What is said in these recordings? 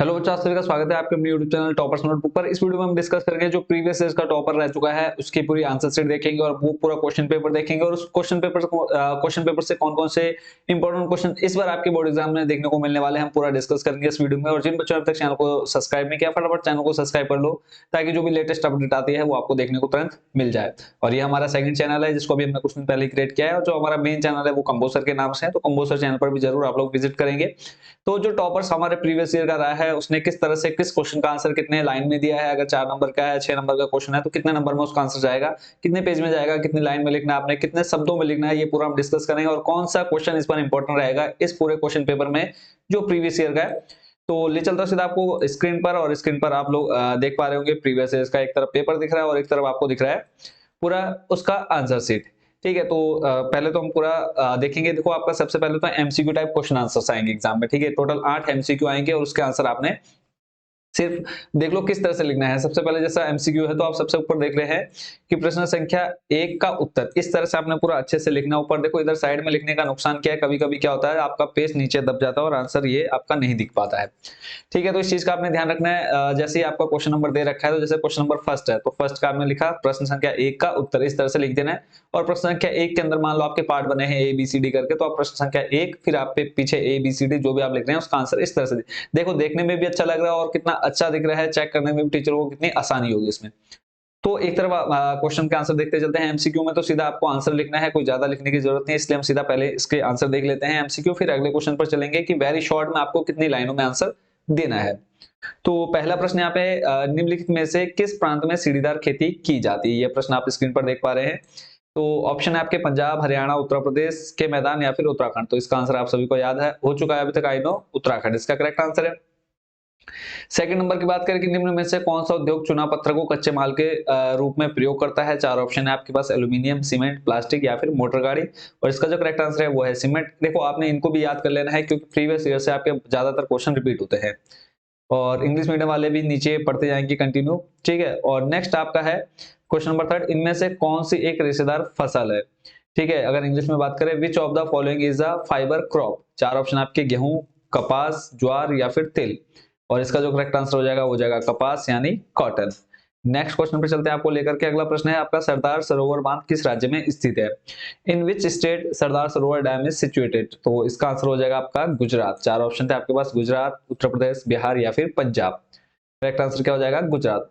Hello बच्चों, आप सभी का स्वागत है आपके अपने यूट्यूब चैनल टॉपर्स नोटबुक पर। इस वीडियो में हम डिस्कस करेंगे जो प्रीवियस ईयर का टॉपर रह चुका है उसकी पूरी आंसर शीट देखेंगे और वो पूरा क्वेश्चन पेपर देखेंगे और उस क्वेश्चन पेपर से कौन कौन से इंपॉर्टेंट क्वेश्चन इस बार आपके बोर्ड एग्जाम में देखने को मिलने वाले हैं, हम पूरा डिस्कस करेंगे इस वीडियो में। और जिन बच्चों ने अब तक चैनल को सब्सक्राइब नहीं किया, फटाफट चैनल को सब्सक्राइब कर लो ताकि जो भी लेटेस्ट अपडेट आती है वो आपको देखने को तुरंत मिल जाए। और ये हमारा सेकंड चैनल है जिसको भी हमने कुछ दिन पहले क्रिएट किया है, और जो हमारा मेन चैनल है वो कंबोसर के नाम से है, तो कंबोसर चैनल पर भी जरूर आप लोग विजिट करेंगे। तो जो टॉपर्स हमारे प्रीवियस ईयर का रहा है उसने किस तरह से किस क्वेश्चन का आंसर कितने लाइन में दिया है, अगर 4 नंबर का है 6 नंबर का क्वेश्चन है तो कितने नंबर में उसका आंसर जाएगा, कितने पेज में जाएगा, कितनी लाइन में लिखना है आपने, कितने शब्दों में लिखना है, ये पूरा हम डिस्कस करेंगे। और कौन सा क्वेश्चन इस पर इंपॉर्टेंट रहेगा इस पूरे क्वेश्चन पेपर में जो प्रीवियस ईयर का है। तो ले चलता हूं सीधा आपको स्क्रीन पर, और स्क्रीन पर आप लोग देख पा रहे होंगे प्रीवियस ईयर का एक तरफ पेपर दिख रहा है और एक तरफ आपको दिख रहा है पूरा उसका आंसर शीट। ठीक है, तो पहले तो हम पूरा देखेंगे। देखो, आपका सबसे पहले तो एमसीक्यू टाइप क्वेश्चन आंसर्स आएंगे एग्जाम में। ठीक है, टोटल 8 एमसीक्यू आएंगे और उसके आंसर आपने सिर्फ देख लो किस तरह से लिखना है। सबसे पहले जैसा एमसीक्यू है तो आप सबसे ऊपर देख रहे हैं कि प्रश्न संख्या 1 का उत्तर, इस तरह से आपने पूरा अच्छे से लिखना है। ऊपर देखो, इधर साइड में लिखने का नुकसान क्या है, कभी-कभी क्या होता है आपका पेज नीचे दब जाता है और आंसर ये आपका नहीं दिख पाता है। ठीक है, तो इस चीज का आपने ध्यान रखना है। जैसे ही आपका क्वेश्चन नंबर दे रखा है, तो जैसे क्वेश्चन नंबर फर्स्ट है तो फर्स्ट का आपने लिखा प्रश्न संख्या 1 का उत्तर, इस तरह से लिख देना है। और प्रश्न संख्या 1 के अंदर मान लो आपके पार्ट बने हैं ए बी सी डी करके, तो आप प्रश्न संख्या 1 फिर आप पे पीछे ए बी सी डी जो भी आप लिख रहे हैं उसका आंसर इस तरह से देखो, देखने में भी अच्छा लग रहा है और कितना अच्छा दिख रहा है, चेक करने में भी टीचर को कितनी आसानी होगी इसमें। तो एक तरफ क्वेश्चन के आंसर देखते चलते हैं। एमसीक्यू में तो सीधा आपको आंसर लिखना है, कोई ज्यादा लिखने की जरूरत नहीं, इसलिए हम सीधा पहले इसके आंसर देख लेते हैं एमसीक्यू, फिर अगले क्वेश्चन पर चलेंगे कि वेरी शॉर्ट में आपको कितनी लाइनों में आंसर देना है। तो पहला प्रश्न यहाँ पे निम्नलिखित में से किस प्रांत में सीढ़ीदार खेती की जाती है, ये प्रश्न आप स्क्रीन पर देख पा रहे हैं। तो ऑप्शन है आपके पंजाब, हरियाणा, उत्तर प्रदेश के मैदान या फिर उत्तराखंड। तो इसका आंसर आप सभी को याद है, हो चुका है अभी तक, आई नो उत्तराखंड इसका करेक्ट आंसर है। सेकंड नंबर की बात करें कि निम्न में से कौन सा उद्योग चुना पत्थर को कच्चे माल के रूप में प्रयोग करता है। 4 ऑप्शन है आपके पास, एल्यूमिनियम, सीमेंट, प्लास्टिक या फिर मोटर गाड़ी। और इसका जो करेक्ट आंसर है वो है सीमेंट। देखो, आपने इनको भी याद कर लेना है क्योंकि प्रीवियस ईयर से आपके ज्यादातर क्वेश्चन रिपीट होते हैं और इंग्लिश मीडियम वाले भी नीचे पढ़ते जाएंगे कंटिन्यू। ठीक है, और नेक्स्ट आपका है क्वेश्चन नंबर थर्ड, इनमें से कौन सी एक रेशेदार फसल है। ठीक है, अगर इंग्लिश में बात करें, which of the following is a fibre crop. 4 option आपके, गेहूं, कपास, ज्वार या फिर तिल। और इसका जो करेक्ट आंसर हो जाएगा वो जाएगा कपास यानी कॉटन। नेक्स्ट क्वेश्चन पे चलते हैं आपको लेकर के। अगला प्रश्न है आपका, सरदार सरोवर बांध किस राज्य में स्थित है। इन which state Sardar Sarovar dam is situated. तो इसका आंसर हो जाएगा आपका गुजरात। 4 ऑप्शन थे आपके पास, गुजरात, उत्तर प्रदेश, बिहार या फिर पंजाब। करेक्ट आंसर क्या हो जाएगा, गुजरात।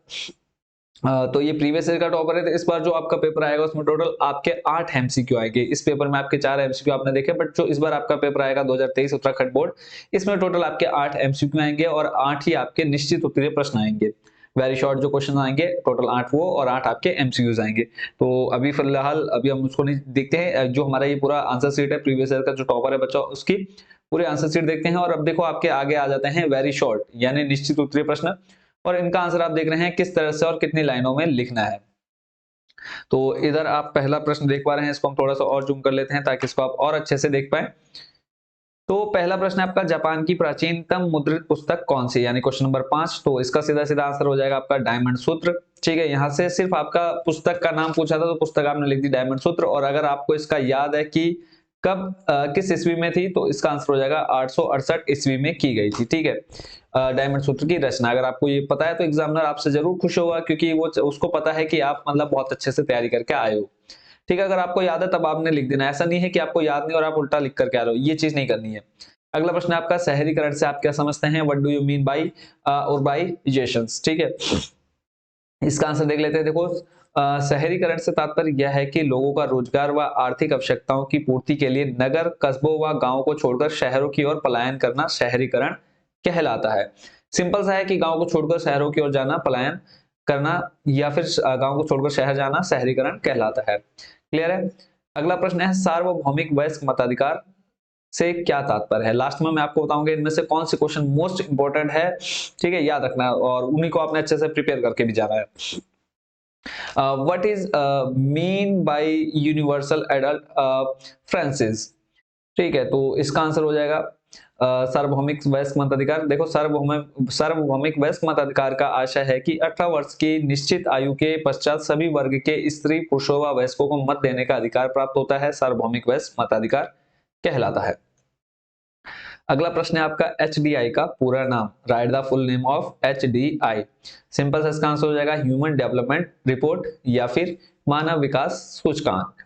तो ये प्रीवियस ईयर का टॉपर है, तो इस बार जो आपका पेपर आएगा उसमें टोटल आपके 8 एमसीक्यू आएंगे। इस पेपर में आपके 4 एमसीक्यू आपने देखे, बट जो इस बार आपका पेपर आएगा 2023 उत्तराखंड बोर्ड, इसमें टोटल आपके 8 एमसीक्यू आएंगे और 8 ही आपके निश्चित उत्तरीय प्रश्न आएंगे। वेरी शॉर्ट जो क्वेश्चन आएंगे टोटल 8 वो, और 8 आपके एमसीक्यूज आएंगे। तो अभी फिलहाल अभी हम उसको नहीं देखते हैं, जो हमारा ये पूरा आंसर शीट है प्रीवियस ईयर का जो टॉपर है बच्चा उसकी पूरे आंसर शीट देखते हैं। और अब देखो आपके आगे आ जाते हैं वेरी शॉर्ट यानी निश्चित उत्तरीय प्रश्न, और इनका आंसर आप देख रहे हैं किस तरह से और कितनी लाइनों में लिखना है। तो इधर आप पहला प्रश्न देख पा रहे हैं, इसको हम थोड़ा सा और जूम कर लेते हैं ताकि इसको आप और अच्छे से देख पाए। तो पहला प्रश्न आपका, जापान की प्राचीनतम मुद्रित पुस्तक कौन सी, यानी क्वेश्चन नंबर 5। तो इसका सीधा सीधा आंसर हो जाएगा आपका डायमंड सूत्र। ठीक है, यहाँ से सिर्फ आपका पुस्तक का नाम पूछा था तो पुस्तक आपने लिख दी डायमंड सूत्र। और अगर आपको इसका याद है कि कब किस ईस्वी में थी, तो इसका आंसर हो जाएगा 868 ईस्वी में की गई थी। ठीक है, डायमंड सूत्र की रचना अगर आपको ये पता है तो एग्जामिनर आपसे जरूर खुश होगा, क्योंकि वो उसको पता है कि आप मतलब बहुत अच्छे से तैयारी करके आए हो। ठीक है, अगर आपको याद है तब आपने लिख देना, ऐसा नहीं है कि आपको याद नहीं और आप उल्टा लिख करके आ रहे हो, ये चीज नहीं करनी है। अगला प्रश्न है आपका, शहरीकरण से आप क्या समझते हैं, what do you mean by urbanisations. ठीक है, इसका आंसर देख लेते हैं। देखो, शहरीकरण से तात्पर्य यह है कि लोगों का रोजगार व आर्थिक आवश्यकताओं की पूर्ति के लिए नगर, कस्बों व गांवों को छोड़कर शहरों की ओर पलायन करना शहरीकरण कहलाता है। सिंपल सा है कि गांव को छोड़कर शहरों की ओर जाना पलायन करना, या फिर गांव को छोड़कर शहर जाना शहरीकरण कहलाता है। क्लियर है। अगला प्रश्न है, सार्वभौमिक वयस्क मताधिकार से क्या तात्पर्य है। लास्ट में मैं आपको बताऊंगा इनमें से कौन से क्वेश्चन मोस्ट इंपोर्टेंट है। ठीक है, याद रखना है और उन्हीं को आपने अच्छे से प्रिपेयर करके भी जाना है। What is mean by universal adult Francis. ठीक है, तो इसका आंसर हो जाएगा सार्वभौमिक वयस्क मताधिकार। देखो, सार्वभौमिक वयस्क मताधिकार का आशय है कि 18 वर्ष की निश्चित आयु के पश्चात सभी वर्ग के स्त्री, पुरुषों व वयस्कों को मत देने का अधिकार प्राप्त होता है, सार्वभौमिक वयस्क मताधिकार कहलाता है। अगला प्रश्न है आपका HDI का पूरा नाम, right the full name of HDI। Simple सा इसका आंसर हो जाएगा ह्यूमन डेवलपमेंट रिपोर्ट या फिर मानव विकास सूचकांक।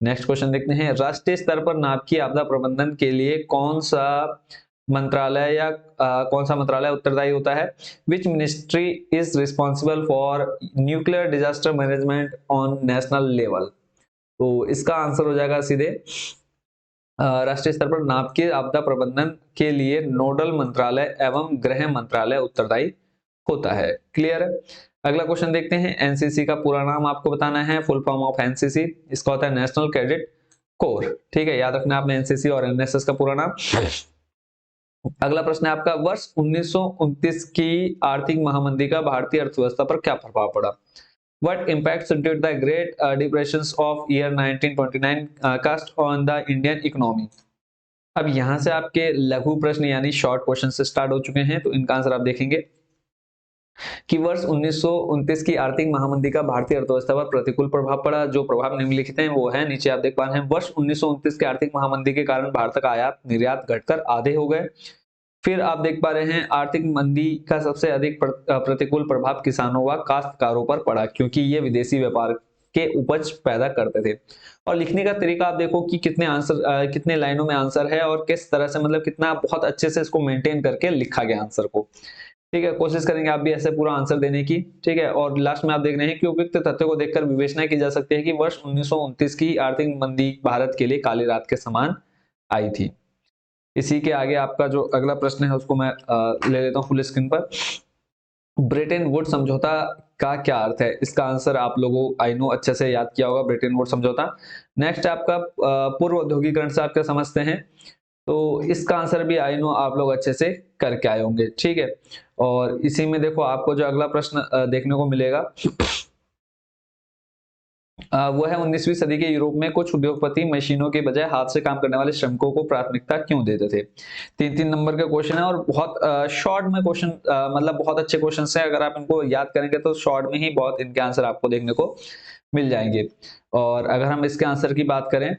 नेक्स्ट क्वेश्चन देखते हैं, राष्ट्रीय स्तर पर नाभिकीय आपदा प्रबंधन के लिए कौन सा मंत्रालय उत्तरदायी होता है? Which ministry is responsible for nuclear disaster management on national level? तो इसका आंसर हो जाएगा सीधे राष्ट्रीय स्तर पर नाभिकीय आपदा प्रबंधन के लिए नोडल मंत्रालय एवं गृह मंत्रालय उत्तरदायी होता है। क्लियर है? अगला क्वेश्चन देखते हैं, एनसीसी का पूरा नाम आपको बताना है, फुल फॉर्म ऑफ एनसीसी, इसका होता है नेशनल कैडेट कोर। ठीक है, याद रखना आपने एनसीसी और एनएसएस का पूरा नाम। अगला प्रश्न है आपका, वर्ष 1929 की आर्थिक महामंदी का भारतीय अर्थव्यवस्था पर क्या प्रभाव पड़ा? What impacts did the Great Depressions of year 1929 cast on the Indian economy? अब यहां से आपके लघु प्रश्न यानी शॉर्ट क्वेश्चन से स्टार्ट हो चुके हैं, तो इनका आंसर आप देखेंगे कि वर्ष 1929 की आर्थिक महामंदी का भारतीय अर्थव्यवस्था पर प्रतिकूल प्रभाव पड़ा। जो प्रभाव निम्नलिखित हैं वो है, नीचे आप देख पा रहे हैं, वर्ष 1929 के आर्थिक महामंदी के कारण भारत का आयात निर्यात घटकर आधे हो गए। फिर आप देख पा रहे हैं आर्थिक मंदी का सबसे अधिक प्रतिकूल प्रभाव किसानों व काश्तकारों पर पड़ा, क्योंकि ये विदेशी व्यापार के उपज पैदा करते थे। और लिखने का तरीका आप देखो कि कितने लाइनों में आंसर है और किस तरह से, मतलब कितना बहुत अच्छे से इसको मेंटेन करके लिखा गया आंसर को। ठीक है, कोशिश करेंगे आप भी ऐसे पूरा आंसर देने की। ठीक है, और लास्ट में आप देख रहे हैं कि उपयुक्त तथ्यों को देखकर विवेचना की जा सकती है कि वर्ष 1929 की आर्थिक मंदी भारत के लिए काली रात के समान आई थी। इसी के आगे आपका जो अगला प्रश्न है उसको मैं ले लेता हूं फुल स्क्रीन पर। ब्रेटन वुड्स समझौता का क्या अर्थ है? इसका आंसर आप लोगों आई नो अच्छे से याद किया होगा, ब्रेटन वुड्स समझौता। नेक्स्ट आपका पूर्व औद्योगिकरण से आपका समझते हैं, तो इसका आंसर भी आई नो आप लोग अच्छे से करके आए होंगे। ठीक है, और इसी में देखो आपको जो अगला प्रश्न देखने को मिलेगा वो है 19वीं सदी के यूरोप में कुछ उद्योगपति मशीनों के बजाय हाथ से काम करने वाले श्रमिकों को प्राथमिकता क्यों देते थे? 3-3 नंबर का क्वेश्चन है और बहुत शॉर्ट में क्वेश्चन, मतलब बहुत अच्छे क्वेश्चन हैं। अगर आप इनको याद करेंगे तो शॉर्ट में ही बहुत इनके आंसर आपको देखने को मिल जाएंगे। और अगर हम इसके आंसर की बात करें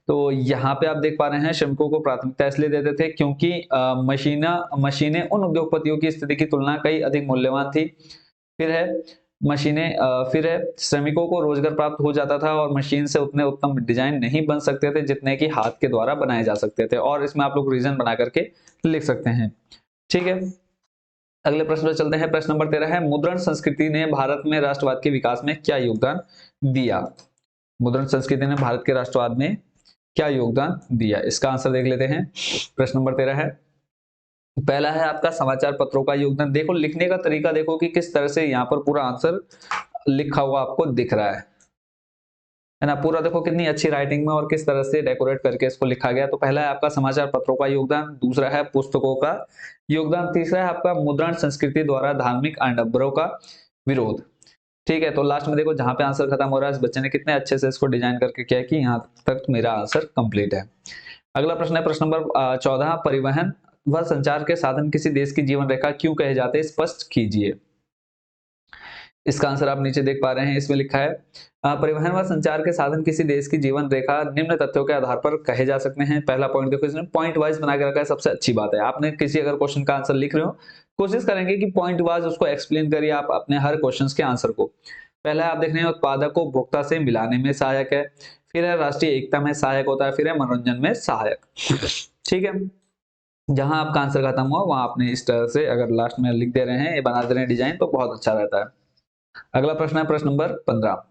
तो यहाँ पे आप देख पा रहे हैं श्रमिकों को प्राथमिकता इसलिए देते थे क्योंकि मशीनें उन उद्योगपतियों की स्थिति की तुलना कई अधिक मूल्यवान थी। फिर है श्रमिकों को रोजगार प्राप्त हो जाता था और मशीन से उतने उत्तम डिजाइन नहीं बन सकते थे जितने कि हाथ के द्वारा बनाए जा सकते थे। और इसमें आप लोग रीजन बना करके लिख सकते हैं। ठीक है, अगले प्रश्न पर चलते हैं। प्रश्न नंबर 13 है, मुद्रण संस्कृति ने भारत में राष्ट्रवाद के विकास में क्या योगदान दिया? मुद्रण संस्कृति ने भारत के राष्ट्रवाद में क्या योगदान दिया? इसका आंसर देख लेते हैं। प्रश्न नंबर 13 है, पहला है आपका समाचार पत्रों का योगदान। देखो लिखने का तरीका देखो कि किस तरह से यहाँ पर पूरा आंसर लिखा हुआ आपको दिख रहा है ना। पूरा देखो कितनी अच्छी राइटिंग में और किस तरह से डेकोरेट करके इसको लिखा गया। तो पहला है आपका समाचार पत्रों का योगदान, दूसरा है पुस्तकों का योगदान, तीसरा है आपका मुद्रण संस्कृति द्वारा धार्मिक आडंबरों का विरोध। ठीक है, तो लास्ट में देखो जहां पे आंसर खत्म हो रहा है, इस बच्चे ने कितने अच्छे से इसको डिजाइन करके किया कि यहाँ तक मेरा आंसर कंप्लीट है। अगला प्रश्न है प्रश्न नंबर 14, परिवहन व संचार के साधन किसी देश की जीवन रेखा क्यों कहे जाते हैं, स्पष्ट कीजिए। इसका आंसर आप नीचे देख पा रहे हैं, इसमें लिखा है परिवहन व संचार के साधन किसी देश की जीवन रेखा निम्न तथ्यों के आधार पर कहे जा सकते हैं। पहला पॉइंट देखो, इसने पॉइंट वाइज बना के रखा है, सबसे अच्छी बात है। आपने किसी अगर क्वेश्चन का आंसर लिख रहे हो, कोशिश करेंगे कि पॉइंट वाइज उसको एक्सप्लेन करिए आप अपने हर क्वेश्चन के आंसर को। पहला आप देख रहे हैं उत्पादक को उपभोक्ता से मिलाने में सहायक है, फिर है राष्ट्रीय एकता में सहायक होता है, फिर है मनोरंजन में सहायक। ठीक है, जहां आपका आंसर खत्म हुआ वहां आपने इस तरह से अगर लास्ट में लिख दे रहे हैं, ये बना दे रहे हैं डिजाइन, तो बहुत अच्छा रहता है। अगला प्रश्न है प्रश्न नंबर 15।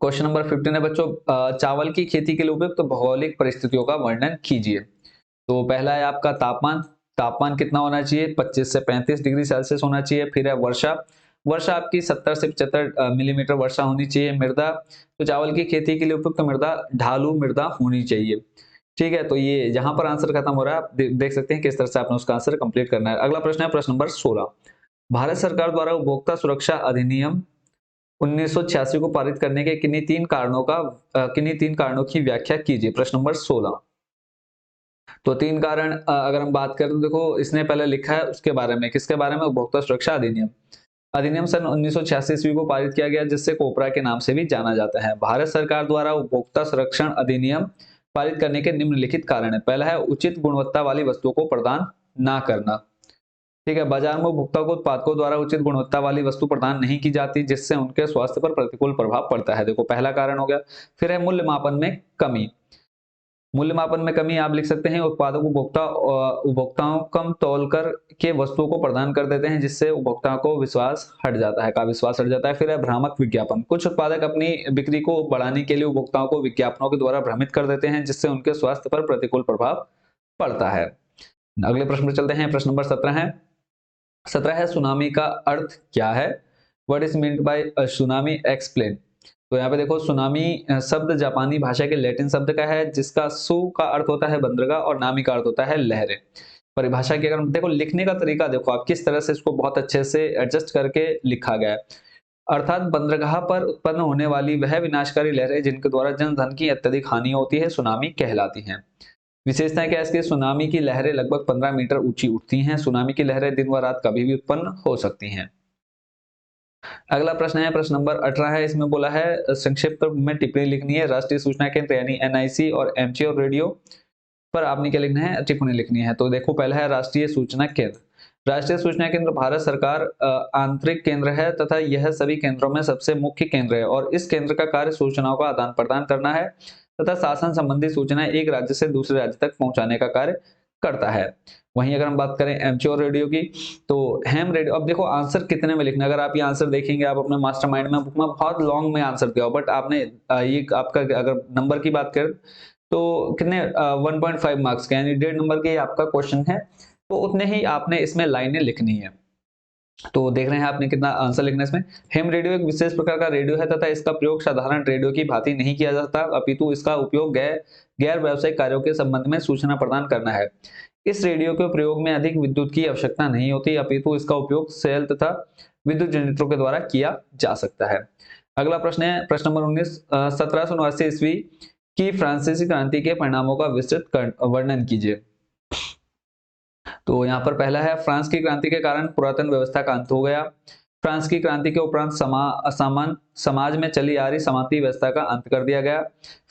क्वेश्चन नंबर 15 है बच्चों, चावल की खेती के लिए उपयुक्त भौगोलिक परिस्थितियों का वर्णन कीजिए। तो पहला है आपका तापमान, तापमान कितना होना चाहिए? 25 से 35 डिग्री सेल्सियस होना चाहिए। फिर है वर्षा, वर्षा आपकी 70 से 75 मिलीमीटर वर्षा होनी चाहिए। मृदा, तो चावल की खेती के लिए उपयुक्त मृदा ढालू मृदा होनी चाहिए। ठीक है, तो ये जहां पर आंसर खत्म हो रहा है आप देख सकते हैं किस तरह से आपने उसका आंसर कंप्लीट करना है। अगला प्रश्न है प्रश्न नंबर 16, भारत सरकार द्वारा उपभोक्ता सुरक्षा अधिनियम 1986 को पारित करने के किन्हीं तीन कारणों की व्याख्या कीजिए। प्रश्न नंबर 16, तो तीन कारण अगर हम बात करें तो देखो इसने पहले लिखा है उसके बारे में, किसके बारे में? उपभोक्ता सुरक्षा अधिनियम। अधिनियम सन 1986 ईस्वी को पारित किया गया, जिससे कोपरा के नाम से भी जाना जाता है। भारत सरकार द्वारा उपभोक्ता संरक्षण अधिनियम पारित करने के निम्नलिखित कारण है। पहला है उचित गुणवत्ता वाली वस्तुओं को प्रदान ना करना। ठीक है, बाजार में उपभोक्ता को उत्पादकों द्वारा उचित गुणवत्ता वाली वस्तु प्रदान नहीं की जाती, जिससे उनके स्वास्थ्य पर प्रतिकूल प्रभाव पड़ता है। देखो पहला कारण हो गया। फिर है मूल्य मापन में कमी। मूल्य मापन में कमी आप लिख सकते हैं उत्पादक उपभोक्ताओं कम तौलकर के वस्तुओं को प्रदान कर देते हैं, जिससे उपभोक्ताओं को विश्वास हट जाता है, का विश्वास हट जाता है। फिर है भ्रामक विज्ञापन। कुछ उत्पादक अपनी बिक्री को बढ़ाने के लिए उपभोक्ताओं को विज्ञापनों के द्वारा भ्रमित कर देते हैं, जिससे उनके स्वास्थ्य पर प्रतिकूल प्रभाव पड़ता है। अगले प्रश्न पर चलते हैं। प्रश्न नंबर 17 है सुनामी का अर्थ क्या है? What is meant by tsunami, explain. तो यहाँ पे देखो सुनामी शब्द जापानी भाषा के लैटिन शब्द का है, जिसका सु का अर्थ होता है बंदरगाह और नामी का अर्थ होता है लहरें। परिभाषा की अगर देखो, लिखने का तरीका देखो आप किस तरह से इसको बहुत अच्छे से एडजस्ट करके लिखा गया है। अर्थात बंदरगाह पर उत्पन्न होने वाली वह विनाशकारी लहरें जिनके द्वारा जनधन की अत्यधिक हानि होती है, सुनामी कहलाती हैं। विशेषताएं क्या है इसकी? सुनामी की लहरें लगभग 15 मीटर ऊंची उठती हैं। सुनामी की लहरें दिन व रात कभी भी उत्पन्न हो सकती हैं। अगला प्रश्न है प्रश्न नंबर 18 है। इसमें बोला है संक्षिप्त में टिप्पणी लिखनी है राष्ट्रीय सूचना केंद्र यानी एनआईसी और एमजी और रेडियो पर आपने क्या लिखना है? टिप्पणी लिखनी है। तो देखो पहला है राष्ट्रीय सूचना केंद्र। राष्ट्रीय सूचना केंद्र भारत सरकार आंतरिक केंद्र है तथा यह सभी केंद्रों में सबसे मुख्य केंद्र है और इस केंद्र का कार्य सूचनाओं का आदान प्रदान करना है तथा शासन संबंधी सूचनाएं एक राज्य से दूसरे राज्य तक पहुंचाने का कार्य करता है। वहीं अगर हम बात करें एमजी और रेडियो की, तो हैम रेडियो। अब देखो आंसर कितने में लिखना है, अगर आप ये आंसर देखेंगे आप अपने मास्टरमाइंड में बुक में बहुत लॉन्ग में आंसर दिया हो, बट आपने ये आपका अगर नंबर की बात करें तो कितने 1.5 मार्क्स के यानी 1.5 नंबर के आपका क्वेश्चन है, तो उतने ही आपने इसमें लाइनें लिखनी है। तो देख रहे हैं आपने कितना आंसर लिखना है इसमें। हेम रेडियो एक विशेष प्रकार का रेडियो है तथा इसका प्रयोग साधारण रेडियो की भांति नहीं किया जाता, अपितु इसका उपयोग गैर व्यावसायिक कार्यों के संबंध में सूचना प्रदान करना है। इस रेडियो के प्रयोग में अधिक विद्युत की आवश्यकता नहीं होती, अपितु इसका उपयोग सेल तथा विद्युत जनरेटरों के द्वारा किया जा सकता है। अगला प्रश्न है प्रश्न नंबर 19। 1779 ईस्वी की फ्रांसीसी क्रांति के परिणामों का विस्तृत वर्णन कीजिए। तो यहाँ पर पहला है फ्रांस की क्रांति के कारण पुरातन व्यवस्था का अंत हो गया। फ्रांस की क्रांति के उपरांत समाज में चली आ रही समानती व्यवस्था का अंत कर दिया गया।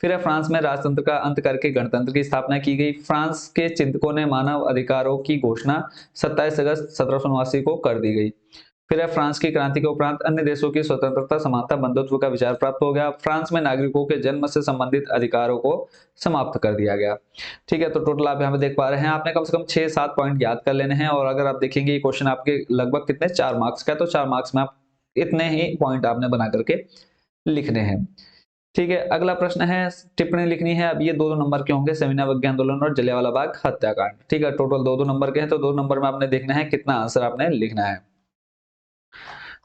फिर है फ्रांस में राजतंत्र का अंत करके गणतंत्र की स्थापना की गई। फ्रांस के चिंतकों ने मानव अधिकारों की घोषणा 27 अगस्त 1789 को कर दी गई। फिर है फ्रांस की क्रांति के उपरांत अन्य देशों की स्वतंत्रता समानता बंधुत्व का विचार प्राप्त हो गया। फ्रांस में नागरिकों के जन्म से संबंधित अधिकारों को समाप्त कर दिया गया। ठीक है, तो टोटल आप यहाँ पे देख पा रहे हैं, आपने कम से कम 6-7 पॉइंट याद कर लेने हैं और अगर आप देखेंगे ये क्वेश्चन आपके लगभग कितने 4 मार्क्स का है, तो 4 मार्क्स में आप इतने ही पॉइंट आपने बना करके लिखने हैं। ठीक है, अगला प्रश्न है टिप्पणी लिखनी है। अब ये 2-2 नंबर के होंगे, सविनय अवज्ञा आंदोलन और जलियांवाला बाग हत्याकांड। ठीक है, टोटल 2-2 नंबर के हैं, तो 2 नंबर में आपने देखना है कितना आंसर आपने लिखना है।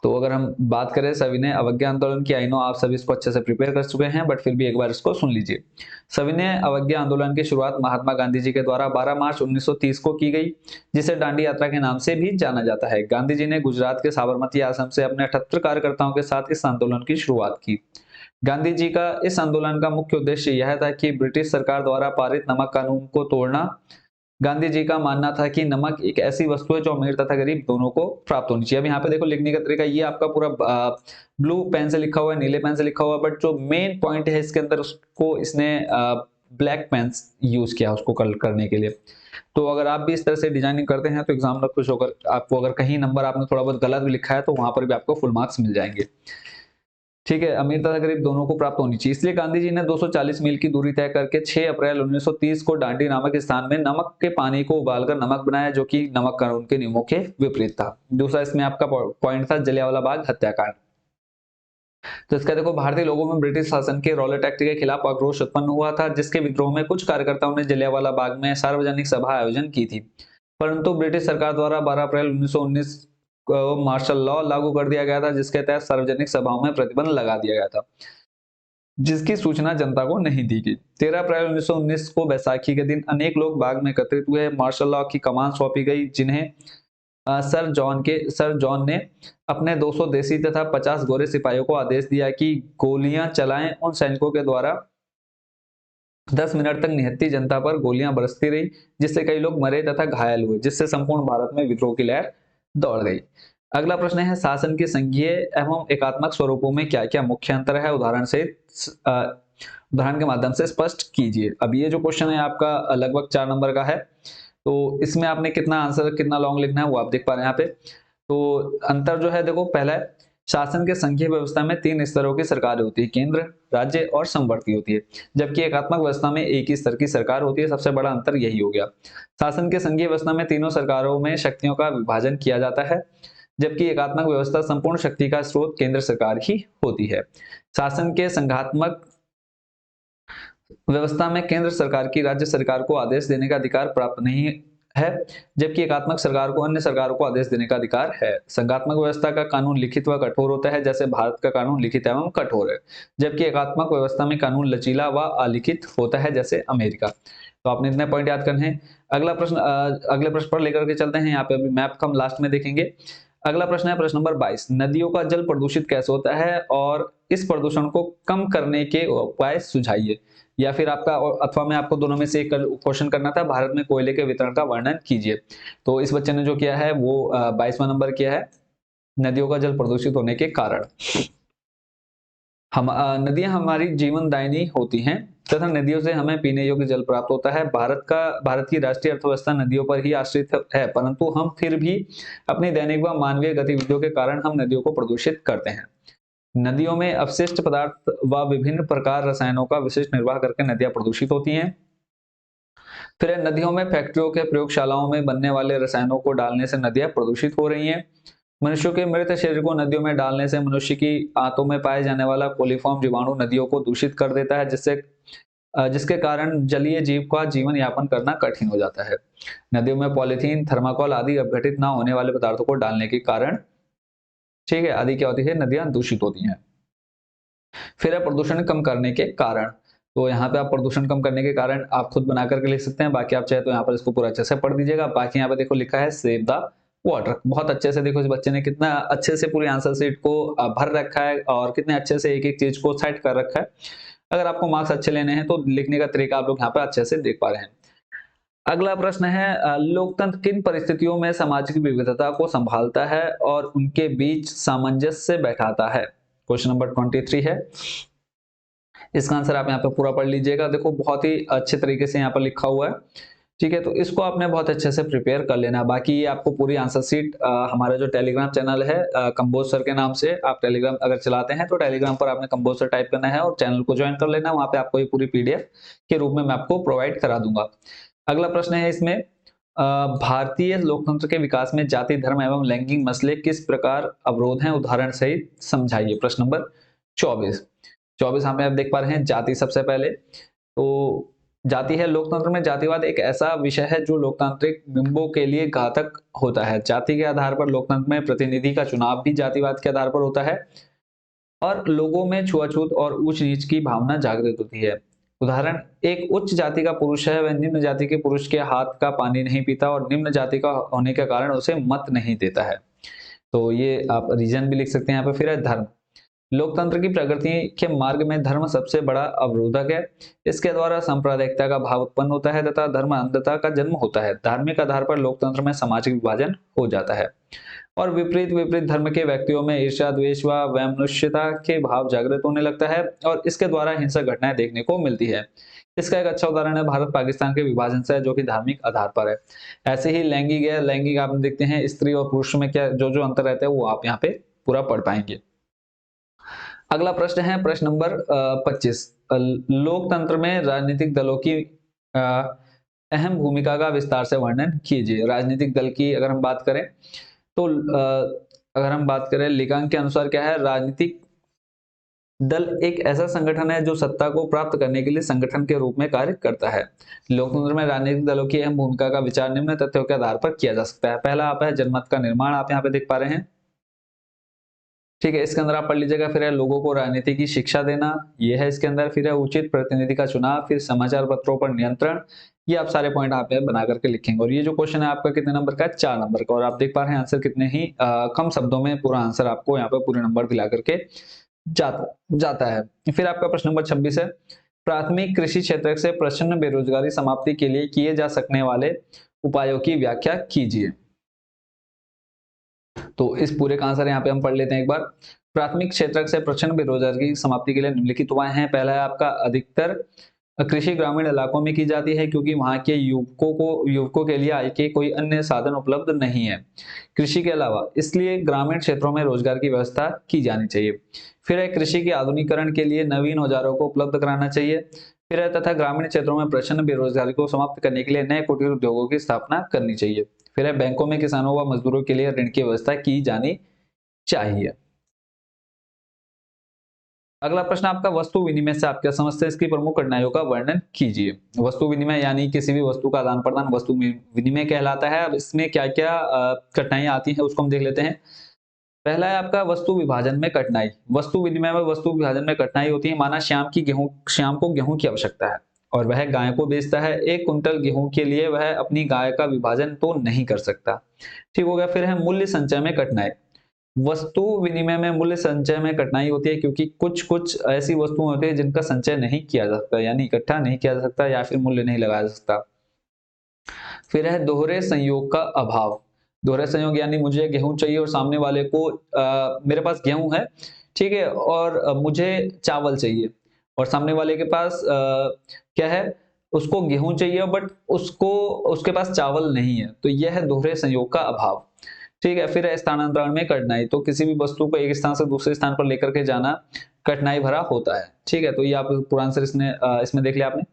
तो अगर हम बात करें सविनय अवज्ञा आंदोलन की, आई नो आप सभी इसको अच्छे से प्रिपेयर कर चुके हैं, बट फिर भी एक बार इसको सुन लीजिए। सविनय अवज्ञा आंदोलन की शुरुआत महात्मा गांधी जी के द्वारा 12 मार्च 1930 को की गई, जिसे दांडी यात्रा के नाम से भी जाना जाता है। गांधी जी ने गुजरात के साबरमती आश्रम से अपने 78 कार्यकर्ताओं के साथ इस आंदोलन की शुरुआत की। गांधी जी का इस आंदोलन का मुख्य उद्देश्य यह था कि ब्रिटिश सरकार द्वारा पारित नमक कानून को तोड़ना। गांधी जी का मानना था कि नमक एक ऐसी वस्तु है जो अमीर तथा गरीब दोनों को प्राप्त होनी चाहिए। अब यहाँ पे देखो लिखने का तरीका, ये आपका पूरा ब्लू पेन से लिखा हुआ है, नीले पेन से लिखा हुआ है, बट जो मेन पॉइंट है इसके अंदर उसको इसने ब्लैक पेन यूज किया उसको कलर करने के लिए। तो अगर आप भी इस तरह से डिजाइनिंग करते हैं तो एग्जाम में खुश होकर आपको, अगर कहीं नंबर आपने थोड़ा बहुत गलत भी लिखा है तो वहां पर भी आपको फुल मार्क्स मिल जाएंगे। ठीक है, अमीर तथा गरीब दोनों को प्राप्त होनी चाहिए, इसलिए गांधी जी ने 240 मील की दूरी तय करके 6 अप्रैल 1930 को दांडी नामक स्थान में नमक के पानी को उबालकर नमक बनाया, जो कि नमक कानून के नियमों के विपरीत था। दूसरा इसमें आपका पॉइंट था जलियांवाला बाग हत्याकांड। तो इसका देखो भारतीय लोगों में ब्रिटिश शासन के रॉलेट एक्ट के खिलाफ आक्रोश उत्पन्न हुआ था, जिसके विद्रोह में कुछ कार्यकर्ताओं ने जलियांवाला बाग में सार्वजनिक सभा आयोजन की थी, परंतु ब्रिटिश सरकार द्वारा 12 अप्रैल 1919 को मार्शल लॉ लागू कर दिया गया था, जिसके तहत सार्वजनिक सभाओं में प्रतिबंध लगा दिया गया था, जिसकी सूचना जनता को नहीं दी गई। 13 अप्रैल 1919 को बैसाखी के दिन अनेक लोग बाग में एकत्रित हुए। मार्शल लॉ की कमान सौंपी गई, जिन्हें सर जॉन ने अपने 200 देसी तथा 50 गोरे सिपाहियों को आदेश दिया कि गोलियां चलाएं। उन सैनिकों के द्वारा 10 मिनट तक निहत्थी जनता पर गोलियां बरसती रही, जिससे कई लोग मरे तथा घायल हुए, जिससे संपूर्ण भारत में विद्रोह की लहर दौड़ गई। अगला प्रश्न है शासन के संघीय एवं एकात्मक स्वरूपों में क्या क्या मुख्य अंतर है? उदाहरण से उदाहरण के माध्यम से स्पष्ट कीजिए। अब ये जो क्वेश्चन है आपका लगभग 4 नंबर का है, तो इसमें आपने कितना आंसर कितना लॉन्ग लिखना है वो आप देख पा रहे हैं यहाँ पे। तो अंतर जो है देखो, पहला है शासन के संघीय व्यवस्था में 3 स्तरों की सरकार होती है, केंद्र, राज्य और समवर्ती होती है, जबकि एकात्मक व्यवस्था में एक ही स्तर की सरकार होती है। सबसे बड़ा अंतर यही हो गया। शासन के संघीय व्यवस्था में तीनों सरकारों में शक्तियों का विभाजन किया जाता है, जबकि एकात्मक व्यवस्था संपूर्ण शक्ति का स्रोत केंद्र सरकार ही होती है। शासन के संघात्मक व्यवस्था में केंद्र सरकार की राज्य सरकार को आदेश देने का अधिकार प्राप्त नहीं है, जबकि एकात्मक सरकार को अन्य सरकारों को आदेश देने का अधिकार है। संघात्मक व्यवस्था का कानून लिखित व कठोर होता है, जैसे भारत का कानून लिखित एवं कठोर है, जबकि एकात्मक व्यवस्था में कानून लचीला व अलिखित होता है, जैसे अमेरिका। तो आपने इतने पॉइंट याद करने हैं। अगला प्रश्न अगले प्रश्न पर लेकर के चलते हैं। यहाँ पे अभी मैप का हम लास्ट में देखेंगे। अगला प्रश्न है प्रश्न नंबर 22, नदियों का जल प्रदूषित कैसे होता है और इस प्रदूषण को कम करने के उपाय सुझाइए। या फिर आपका अथवा में आपको दोनों में से एक क्वेश्चन करना था, भारत में कोयले के वितरण का वर्णन कीजिए। तो इस बच्चे ने जो किया है वो 22वां नंबर किया है, नदियों का जल प्रदूषित होने के कारण। नदियां हमारी जीवनदायिनी होती हैं तथा नदियों से हमें पीने योग्य जल प्राप्त होता है। भारत की राष्ट्रीय अर्थव्यवस्था नदियों पर ही आश्रित है, परंतु हम फिर भी अपनी दैनिक व मानवीय गतिविधियों के कारण हम नदियों को प्रदूषित करते हैं। नदियों में अपशिष्ट पदार्थ व विभिन्न प्रकार रसायनों का विशिष्ट निर्वाह करके नदियां प्रदूषित होती हैं। फिर नदियों में फैक्ट्रियों के प्रयोगशालाओं में बनने वाले रसायनों को डालने से नदियां प्रदूषित हो रही हैं। मनुष्यों के मृत शरीर को नदियों में डालने से मनुष्य की आंतों में पाए जाने वाला कोलिफॉर्म जीवाणु नदियों को दूषित कर देता है, जिसके कारण जलीय जीव का जीवन यापन करना कठिन हो जाता है। नदियों में पॉलीथीन, थर्माकोल आदि अपघटित न होने वाले पदार्थों को डालने के कारण, ठीक है, आदि क्या होती है, नदियां दूषित होती हैं। फिर है प्रदूषण कम करने के कारण। तो यहाँ पे आप प्रदूषण कम करने के कारण आप खुद बना करके लिख सकते हैं, बाकी आप चाहे तो यहाँ पर इसको पूरा अच्छे से पढ़ दीजिएगा। बाकी यहाँ पे देखो लिखा है सेव द वाटर, बहुत अच्छे से देखो इस बच्चे ने कितना अच्छे से पूरी आंसर शीट को भर रखा है और कितने अच्छे से एक एक चीज को सेट कर रखा है। अगर आपको मार्क्स अच्छे लेने हैं तो लिखने का तरीका आप लोग यहाँ पे अच्छे से देख पा रहे हैं। अगला प्रश्न है लोकतंत्र किन परिस्थितियों में सामाजिक विविधता को संभालता है और उनके बीच सामंजस्य बैठाता है। क्वेश्चन नंबर 23 है, इसका आंसर आप यहाँ पे पूरा पढ़ लीजिएगा। देखो बहुत ही अच्छे तरीके से यहाँ पर लिखा हुआ है, ठीक है, तो इसको आपने बहुत अच्छे से प्रिपेयर कर लेना। बाकी ये आपको पूरी आंसर शीट हमारा जो टेलीग्राम चैनल है कंबोज सर के नाम से, आप टेलीग्राम अगर चलाते हैं तो टेलीग्राम पर आपने कंबोज सर टाइप करना है और चैनल को ज्वाइन कर लेना। वहां पे आपको ये पूरी पीडीएफ के रूप में मैं आपको प्रोवाइड करा दूंगा। अगला प्रश्न है इसमें, भारतीय लोकतंत्र के विकास में जाति, धर्म एवं लैंगिक मसले किस प्रकार अवरोध हैं, उदाहरण सहित समझाइए। प्रश्न नंबर 24 यहाँ पे आप देख पा रहे हैं, जाति सबसे पहले। तो जाति है, लोकतंत्र में जातिवाद एक ऐसा विषय है जो लोकतांत्रिक बिंबों के लिए घातक होता है। जाति के आधार पर लोकतंत्र में प्रतिनिधि का चुनाव भी जातिवाद के आधार पर होता है और लोगों में छुआछूत और ऊंच नीच की भावना जागृत होती है। उदाहरण, एक उच्च जाति का पुरुष है, वह निम्न जाति के पुरुष के हाथ का पानी नहीं पीता और निम्न जाति का होने के कारण उसे मत नहीं देता है। तो ये आप रीजन भी लिख सकते हैं यहाँ पे। फिर है धर्म, लोकतंत्र की प्रगति के मार्ग में धर्म सबसे बड़ा अवरोधक है। इसके द्वारा सांप्रदायिकता का भाव उत्पन्न होता है तथा धर्म अंधता का जन्म होता है। धार्मिक आधार पर लोकतंत्र में सामाजिक विभाजन हो जाता है और विपरीत धर्म के व्यक्तियों में ईर्ष्या, द्वेष व वैमनस्यता के भाव जागृत होने लगता है और इसके द्वारा हिंसक घटनाएं देखने को मिलती है। इसका एक अच्छा उदाहरण है भारत पाकिस्तान के विभाजन से, जो कि धार्मिक आधार पर है। ऐसे ही लैंगिक है, लैंगिक आप देखते हैं स्त्री और पुरुष में क्या जो जो अंतर रहता है वो आप यहाँ पे पूरा पढ़ पाएंगे। अगला प्रश्न है प्रश्न नंबर 25, लोकतंत्र में राजनीतिक दलों की अहम भूमिका का विस्तार से वर्णन कीजिए। राजनीतिक दल की अगर हम बात करें तो अगर हम बात करें लिकांग के अनुसार क्या है, राजनीतिक दल एक ऐसा संगठन है जो सत्ता को प्राप्त करने के लिए संगठन के रूप में कार्य करता है। लोकतंत्र में राजनीतिक दलों की अहम भूमिका का विचार निम्न तथ्यों के आधार पर किया जा सकता है। पहला आप है जनमत का निर्माण, आप यहाँ पे देख पा रहे हैं, ठीक है, इसके अंदर आप पढ़ लीजिएगा। फिर है लोगों को राजनीति की शिक्षा देना, ये है इसके अंदर। फिर है उचित प्रतिनिधि का चुनाव, फिर समाचार पत्रों पर नियंत्रण। ये आप सारे पॉइंट आप बना करके लिखेंगे। और ये जो क्वेश्चन है आपका कितने नंबर का है, 4 नंबर का। और आप देख पा रहे हैं आंसर कितने ही कम शब्दों में पूरा आंसर आपको यहाँ पे पूरे नंबर दिला करके जाता है। फिर आपका प्रश्न नंबर 26 है, प्राथमिक कृषि क्षेत्र से प्रच्छन्न बेरोजगारी समाप्ति के लिए किए जा सकने वाले उपायों की व्याख्या कीजिए। तो इस पूरे का आंसर यहाँ पे हम पढ़ लेते हैं एक बार। प्राथमिक क्षेत्र से प्रचंड बेरोजगारी की समाप्ति के लिए निम्नलिखित उपाय हैं। पहला है आपका अधिकतर कृषि ग्रामीण इलाकों में की जाती है क्योंकि वहां के युवकों के लिए आय के कोई अन्य साधन उपलब्ध नहीं है कृषि के अलावा, इसलिए ग्रामीण क्षेत्रों में रोजगार की व्यवस्था की जानी चाहिए। फिर है कृषि के आधुनिकीकरण के लिए नवीन औजारों को उपलब्ध कराना चाहिए। फिर है तथा ग्रामीण क्षेत्रों में प्रचंड बेरोजगारी को समाप्त करने के लिए नए कुटीर उद्योगों की स्थापना करनी चाहिए। फिर है बैंकों में किसानों व मजदूरों के लिए ऋण की व्यवस्था की जानी चाहिए। अगला प्रश्न आपका वस्तु विनिमय से आप क्या समझते हैं, इसकी प्रमुख कठिनाइयों का वर्णन कीजिए। वस्तु विनिमय यानी किसी भी वस्तु का आदान प्रदान वस्तु विनिमय कहलाता है। अब इसमें क्या क्या कठिनाइयां आती हैं उसको हम देख लेते हैं। पहला है आपका वस्तु विभाजन में कठिनाई। वस्तु विनिमय में वस्तु विभाजन में कठिनाई होती है। माना श्याम को गेहूं की आवश्यकता है और वह गाय को बेचता है। 1 कुंटल गेहूं के लिए वह अपनी गाय का विभाजन तो नहीं कर सकता। ठीक हो गया। फिर है मूल्य संचय में कठिनाई। वस्तु विनिमय में मूल्य संचय में कठिनाई होती है क्योंकि कुछ कुछ ऐसी वस्तुएं होती है जिनका संचय नहीं किया जा सकता, यानी इकट्ठा नहीं किया जा सकता या फिर मूल्य नहीं लगाया जा सकता। फिर है दोहरे संयोग का अभाव। दोहरे संयोग यानी मुझे गेहूं चाहिए और सामने वाले को मेरे पास गेहूं है, ठीक है, और मुझे चावल चाहिए और सामने वाले के पास क्या है, उसको गेहूं चाहिए बट उसको उसके पास चावल नहीं है, तो यह है दोहरे संयोग का अभाव। ठीक है। फिर है स्थानांतरण में कठिनाई। तो किसी भी वस्तु को एक स्थान से दूसरे स्थान पर लेकर के जाना कठिनाई भरा होता है। ठीक है, तो ये आप पूरा आंसर इसमें देख लिया आपने।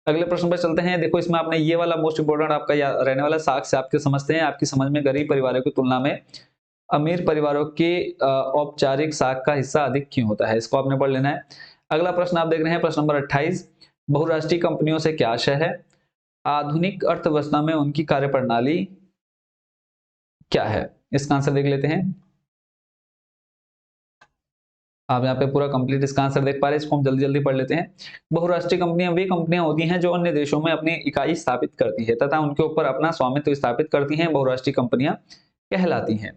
अगले प्रश्न पर चलते हैं। देखो इसमें आपने ये वाला मोस्ट इंपोर्टेंट आपका रहने वाला साख से आपके समझते हैं। आपकी समझ में गरीब परिवारों की तुलना में अमीर परिवारों के औपचारिक साख का हिस्सा अधिक क्यों होता है, इसको आपने पढ़ लेना है। अगला प्रश्न आप देख रहे हैं प्रश्न नंबर 28। बहुराष्ट्रीय कंपनियों से क्या आशय है? आधुनिक अर्थव्यवस्था में उनकी कार्यप्रणाली क्या है, इसका आंसर देख लेते हैं। आप यहाँ पे पूरा कंप्लीट इसका आंसर देख पा रहे हैं, इसको हम जल्दी जल्दी पढ़ लेते हैं। बहुराष्ट्रीय कंपनियां वे कंपनियां होती हैं जो अन्य देशों में अपनी इकाई स्थापित करती है तथा उनके ऊपर अपना स्वामित्व स्थापित करती हैं, बहुराष्ट्रीय कंपनियां कहलाती हैं।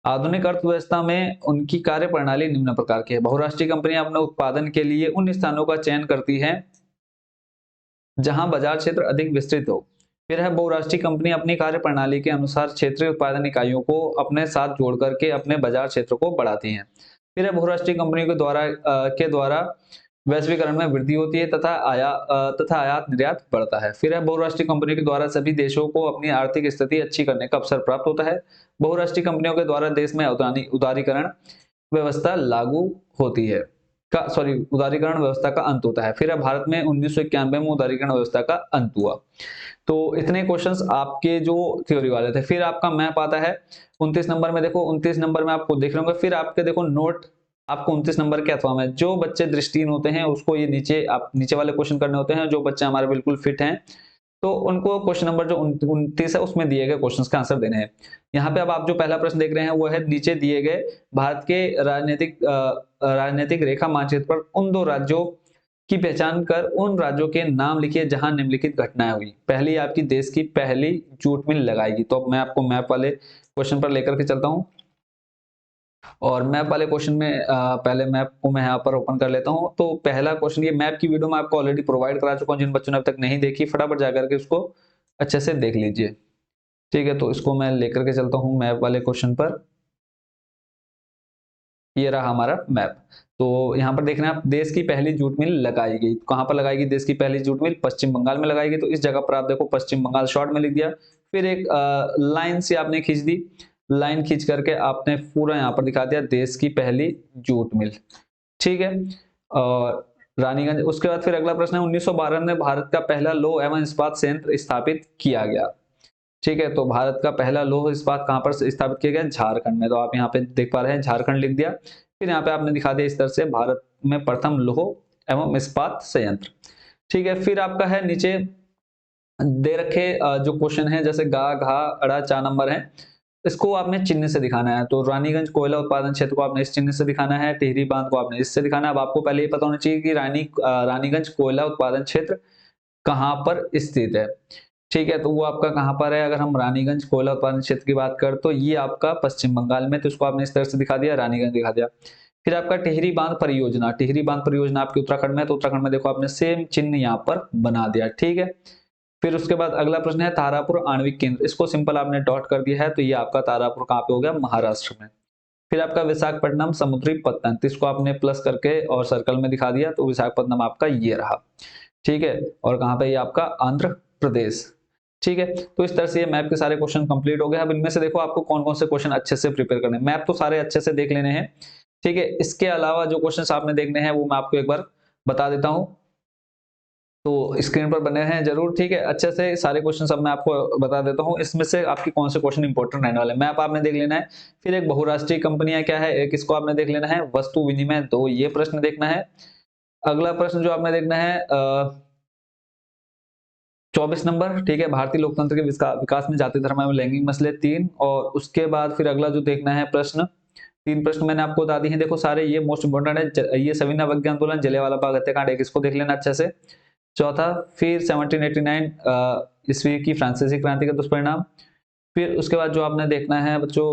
आधुनिक अर्थव्यवस्था में उनकी कार्यप्रणाली निम्न प्रकार की है। बहुराष्ट्रीय कंपनियां अपने उत्पादन के लिए उन स्थानों का चयन करती हैं जहां बाजार क्षेत्र अधिक विस्तृत हो। फिर है बहुराष्ट्रीय कंपनी अपनी कार्यप्रणाली के अनुसार क्षेत्रीय उत्पादन इकाइयों को अपने साथ जोड़ करके अपने बाजार क्षेत्र को बढ़ाती हैं। फिर है बहुराष्ट्रीय कंपनियों के द्वारा वैश्वीकरण में वृद्धि होती है तथा आयात निर्यात बढ़ता है। फिर है बहुराष्ट्रीय कंपनियों के द्वारा सभी देशों को अपनी आर्थिक स्थिति अच्छी करने का अवसर प्राप्त होता है। बहुराष्ट्रीय कंपनियों के द्वारा देश में उदारीकरण व्यवस्था लागू होती है उदारीकरण व्यवस्था का अंत होता है। फिर है भारत में 1991 में उदारीकरण व्यवस्था का अंत हुआ। तो इतने क्वेश्चंस आपके जो थ्योरी वाले थे। फिर आपका मैप आता है 29 नंबर में। देखो 29 नंबर में आपको देख रहे फिर आपके देखो नोट आपको 29 नंबर के अथवा में जो बच्चे दृष्टिहीन होते हैं उसको ये नीचे वाले क्वेश्चन करने होते हैं। जो बच्चे हमारे बिल्कुल फिट हैं तो उनको क्वेश्चन नंबर जो 29 है उसमें दिए गए क्वेश्चंस का आंसर देने हैं। यहाँ पे अब आप जो पहला प्रश्न देख रहे हैं वो है नीचे दिए गए भारत के राजनीतिक रेखा मानचित्र पर उन 2 राज्यों की पहचान कर उन राज्यों के नाम लिखिए जहां निम्नलिखित घटनाएं हुई। पहली आपकी देश की पहली जूट मिल लगाएगी। तो अब मैं आपको मैप वाले क्वेश्चन पर लेकर के चलता हूं और मैप वाले क्वेश्चन में पहले मैप को मैं यहाँ पर ओपन कर लेता हूं। तो पहला क्वेश्चन, ये मैप की वीडियो मैं आपको ऑलरेडी प्रोवाइड करा चुका हूं, जिन बच्चों ने अब तक नहीं देखी फटाफट जाकर के उसको अच्छे से देख लीजिए। ठीक है, तो इसको मैं लेकर के चलता हूं मैप वाले क्वेश्चन पर। ये रहा हमारा मैप। तो यहाँ पर देख रहे हैं आप, देश की पहली जूट मिल लगाई गई। कहां पर लगाई गई देश की पहली जूट मिल? पश्चिम बंगाल में लगाई गई। तो इस जगह पर आप देखो पश्चिम बंगाल शॉर्ट में लिख दिया। फिर एक लाइन से आपने खींच दी, लाइन खींच करके आपने पूरा यहाँ पर दिखा दिया देश की पहली जूट मिल। ठीक है, और रानीगंज। उसके बाद फिर अगला प्रश्न है 1912 में भारत का पहला लौह एवं इस्पात संयंत्र स्थापित किया गया। ठीक है, तो भारत का पहला लौह इस्पात कहां पर स्थापित किया गया? झारखंड में। तो आप यहाँ पे देख पा रहे हैं झारखंड लिख दिया। फिर यहाँ पे आपने दिखा दिया इस तरह से भारत में प्रथम लौह एवं इस्पात संयंत्र। ठीक है, फिर आपका है नीचे दे रखे जो क्वेश्चन है जैसे गा घा अड़ा 4 नंबर है, इसको आपने चिन्ह से दिखाना है। तो रानीगंज कोयला उत्पादन क्षेत्र को आपने इस चिन्ह से दिखाना है, टिहरी बांध को आपने इससे दिखाना है। अब आपको पहले ये पता होना चाहिए कि रानीगंज कोयला उत्पादन क्षेत्र कहां पर स्थित है। ठीक है, तो वो आपका कहां पर है? अगर हम रानीगंज कोयला उत्पादन क्षेत्र की बात करें तो ये आपका पश्चिम बंगाल में, तो इसको आपने इस तरह से दिखा दिया, रानीगंज दिखा दिया। फिर आपका टिहरी बांध परियोजना, टिहरी बांध परियोजना आपकी उत्तराखंड में, तो उत्तराखंड में देखो आपने सेम चिन्ह यहाँ पर बना दिया। ठीक है, फिर उसके बाद अगला प्रश्न है तारापुर आणविक केंद्र, इसको सिंपल आपने डॉट कर दिया है, तो ये आपका तारापुर कहाँ पे हो गया? महाराष्ट्र में। फिर आपका विशाखापट्टनम समुद्री पत्तन, तो इसको आपने प्लस करके और सर्कल में दिखा दिया, तो विशाखापट्टनम आपका ये रहा, ठीक है। और कहाँ पे ये आपका आंध्र प्रदेश, ठीक है। तो इस तरह से ये मैप के सारे क्वेश्चन कंप्लीट हो गए। अब इनमें से देखो आपको कौन कौन से क्वेश्चन अच्छे से प्रिपेयर करने हैं। मैप तो सारे अच्छे से देख लेने हैं, ठीक है। इसके अलावा जो क्वेश्चंस आपने देखने हैं वो मैं आपको एक बार बता देता हूं, तो स्क्रीन पर बने हैं जरूर, ठीक है। अच्छे से सारे क्वेश्चन अब मैं आपको बता देता हूं, इसमें से आपके कौन से क्वेश्चन इंपॉर्टेंट रहने वाले हैं। मैप आपने देख लेना है, फिर एक बहुराष्ट्रीय कंपनियां क्या है, एक इसको आपने देख लेना है, वस्तु विनिमय दो, ये प्रश्न देखना है। अगला प्रश्न जो आपने देखना है 24 नंबर, ठीक है, भारतीय लोकतंत्र के विकास में जाति धर्म एवं लैंगिक मसले 3। और उसके बाद फिर अगला जो देखना है प्रश्न, 3 प्रश्न मैंने आपको बता दिए हैं, देखो सारे ये मोस्ट इंपोर्टेंट है। ये सविनय अवज्ञा आंदोलन, जलियांवाला बाग हत्याकांड, एक इसको देख लेना अच्छे से। चौथा, फिर 1789 ईस्वी की फ्रांसीसी क्रांति का दुष्परिणाम। फिर उसके बाद जो आपने देखना है बच्चों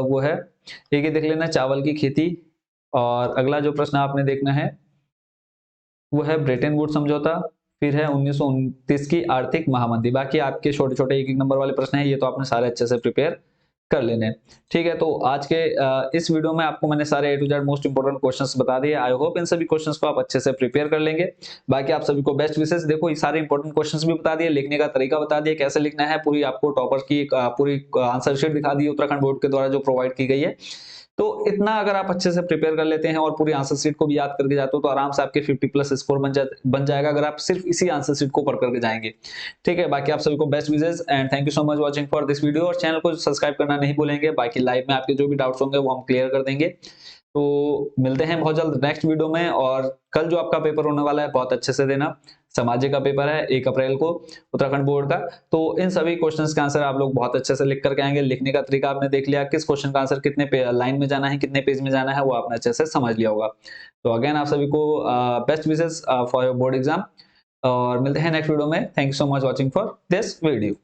वो है, एक ये देख लेना चावल की खेती। और अगला जो प्रश्न आपने देखना है वो है ब्रेटन वुड समझौता। फिर है 1929 की आर्थिक महामंदी। बाकी आपके छोटे छोटे एक एक नंबर वाले प्रश्न हैं, ये तो आपने सारे अच्छे से प्रिपेयर कर लेने, ठीक है। तो आज के इस वीडियो में आपको मैंने सारे A to Z most important questions बता दिए। आई होप इन सभी क्वेश्चंस को आप अच्छे से प्रिपेयर कर लेंगे। बाकी आप सभी को बेस्ट विशेष। देखो ये सारे इंपोर्टेंट क्वेश्चंस भी बता दिए, लिखने का तरीका बता दिया, कैसे लिखना है, पूरी आपको टॉपर की पूरी आंसर शीट दिखा दी उत्तराखंड बोर्ड के द्वारा जो प्रोवाइड की गई है। तो इतना अगर आप अच्छे से प्रिपेयर कर लेते हैं और पूरी आंसर शीट को भी याद करके जाते हो तो आराम से आपके 50 प्लस स्कोर बन जाएगा, अगर आप सिर्फ इसी आंसर शीट को पढ़ करके जाएंगे, ठीक है। बाकी आप सभी को best wishes and thank you so much watching for this video. और चैनल को सब्सक्राइब करना नहीं भूलेंगे। बाकी लाइव में आपके जो भी डाउट्स होंगे वो हम क्लियर कर देंगे। तो मिलते हैं बहुत जल्द नेक्स्ट वीडियो में। और कल जो आपका पेपर होने वाला है बहुत अच्छे से देना, सामाजिक का पेपर है 1 अप्रैल को उत्तराखंड बोर्ड का। तो इन सभी क्वेश्चंस का आंसर आप लोग बहुत अच्छे से लिख करके आएंगे। लिखने का तरीका आपने देख लिया, किस क्वेश्चन का आंसर कितने लाइन में जाना है, कितने पेज में जाना है, वो आपने अच्छे से समझ लिया होगा। तो अगेन आप सभी को best wishes for your board exam, और मिलते हैं नेक्स्ट वीडियो में। Thank you so much watching for this video.